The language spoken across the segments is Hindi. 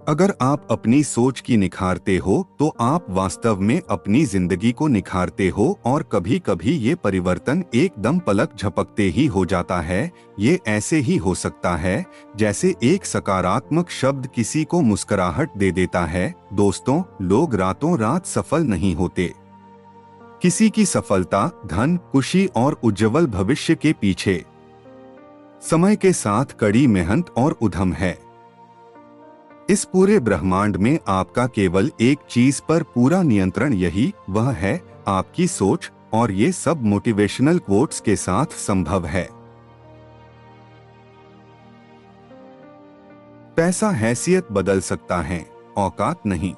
अगर आप अपनी सोच की निखारते हो तो आप वास्तव में अपनी जिंदगी को निखारते हो और कभी कभी ये परिवर्तन एकदम पलक झपकते ही हो जाता है। ये ऐसे ही हो सकता है जैसे एक सकारात्मक शब्द किसी को मुस्कुराहट दे देता है। दोस्तों, लोग रातों रात सफल नहीं होते। किसी की सफलता, धन, खुशी और उज्जवल भविष्य के पीछे समय के साथ कड़ी मेहनत और उद्यम है। इस पूरे ब्रह्मांड में आपका केवल एक चीज पर पूरा नियंत्रण, यही वह है आपकी सोच, और ये सब मोटिवेशनल कोट्स के साथ संभव है। पैसा हैसियत बदल सकता है, औकात नहीं।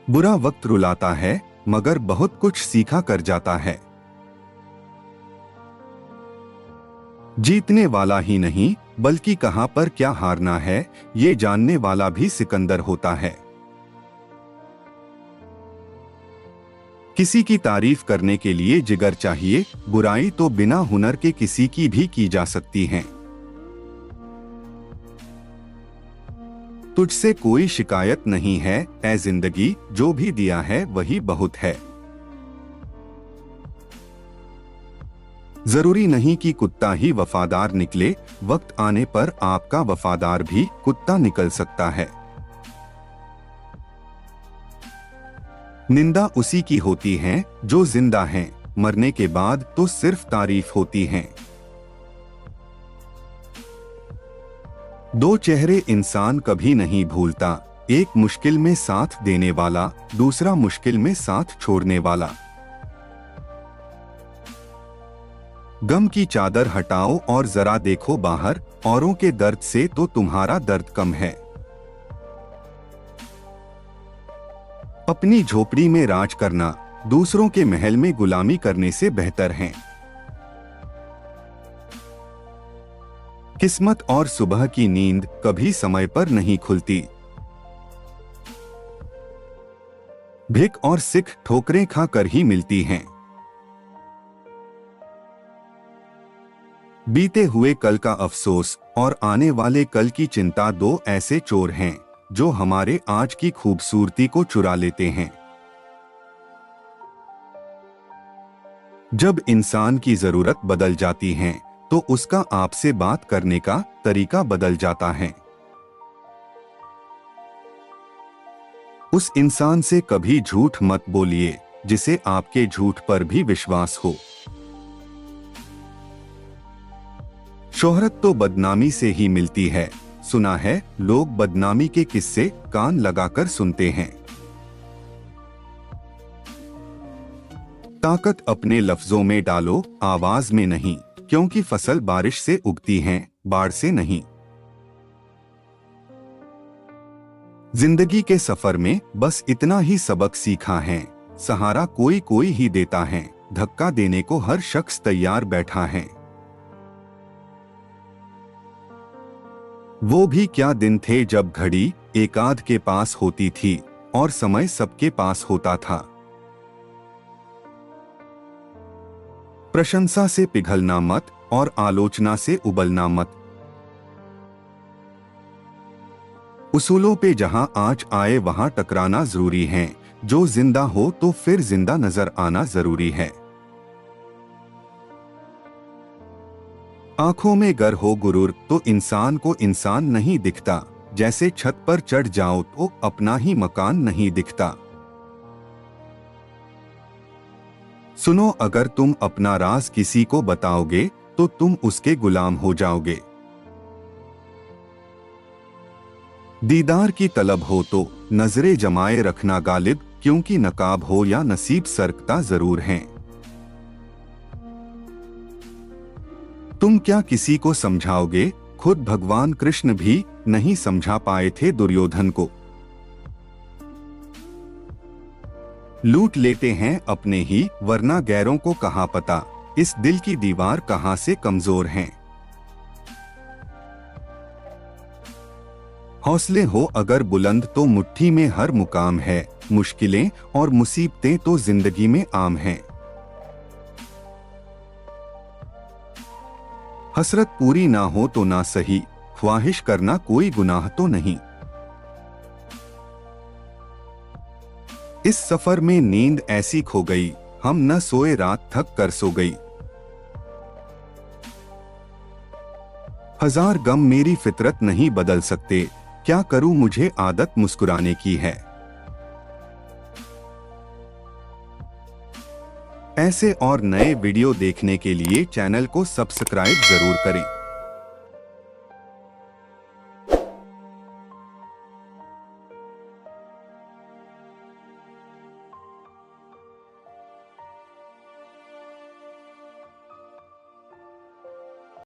बुरा वक्त रुलाता है मगर बहुत कुछ सीखा कर जाता है। जीतने वाला ही नहीं बल्कि कहां पर क्या हारना है ये जानने वाला भी सिकंदर होता है। किसी की तारीफ करने के लिए जिगर चाहिए, बुराई तो बिना हुनर के किसी की भी की जा सकती है। तुझसे कोई शिकायत नहीं है ऐ जिंदगी, जो भी दिया है वही बहुत है। जरूरी नहीं कि कुत्ता ही वफादार निकले, वक्त आने पर आपका वफादार भी कुत्ता निकल सकता है। निंदा उसी की होती है जो जिंदा हैं, मरने के बाद तो सिर्फ तारीफ होती है। दो चेहरे इंसान कभी नहीं भूलता, एक मुश्किल में साथ देने वाला, दूसरा मुश्किल में साथ छोड़ने वाला। गम की चादर हटाओ और जरा देखो बाहर, औरों के दर्द से तो तुम्हारा दर्द कम है। अपनी झोपड़ी में राज करना दूसरों के महल में गुलामी करने से बेहतर है। किस्मत और सुबह की नींद कभी समय पर नहीं खुलती। भिख और सिख ठोकरें खाकर ही मिलती हैं। बीते हुए कल का अफसोस और आने वाले कल की चिंता दो ऐसे चोर हैं जो हमारे आज की खूबसूरती को चुरा लेते हैं। जब इंसान की जरूरत बदल जाती है तो उसका आपसे बात करने का तरीका बदल जाता है। उस इंसान से कभी झूठ मत बोलिए जिसे आपके झूठ पर भी विश्वास हो। शोहरत तो बदनामी से ही मिलती है। सुना है लोग बदनामी के किस्से कान लगाकर सुनते हैं। ताकत अपने लफ्जों में डालो, आवाज में नहीं, क्योंकि फसल बारिश से उगती है, बाढ़ से नहीं। जिंदगी के सफर में बस इतना ही सबक सीखा है, सहारा कोई कोई ही देता है, धक्का देने को हर शख्स तैयार बैठा है। वो भी क्या दिन थे जब घड़ी एकाध के पास होती थी और समय सबके पास होता था। प्रशंसा से पिघलना मत और आलोचना से उबलना मत। उसूलों पे जहां आज आए वहां टकराना जरूरी है। जो जिंदा हो तो फिर जिंदा नजर आना जरूरी है। आंखों में गर हो गुरूर तो इंसान को इंसान नहीं दिखता। जैसे छत पर चढ़ जाओ तो अपना ही मकान नहीं दिखता। सुनो, अगर तुम अपना राज किसी को बताओगे तो तुम उसके गुलाम हो जाओगे। दीदार की तलब हो तो नजरें जमाए रखना गालिब, क्योंकि नकाब हो या नसीब सरकता जरूर है। तुम क्या किसी को समझाओगे, खुद भगवान कृष्ण भी नहीं समझा पाए थे दुर्योधन को। लूट लेते हैं अपने ही, वरना गैरों को कहाँ पता इस दिल की दीवार कहाँ से कमजोर है। हौसले हो अगर बुलंद तो मुट्ठी में हर मुकाम है, मुश्किलें और मुसीबतें तो जिंदगी में आम हैं। हसरत पूरी ना हो तो ना सही, ख्वाहिश करना कोई गुनाह तो नहीं। इस सफर में नींद ऐसी खो गई, हम न सोए, रात थक कर सो गई। हजार गम मेरी फितरत नहीं बदल सकते, क्या करूं मुझे आदत मुस्कुराने की है। ऐसे और नए वीडियो देखने के लिए चैनल को सब्सक्राइब जरूर करें।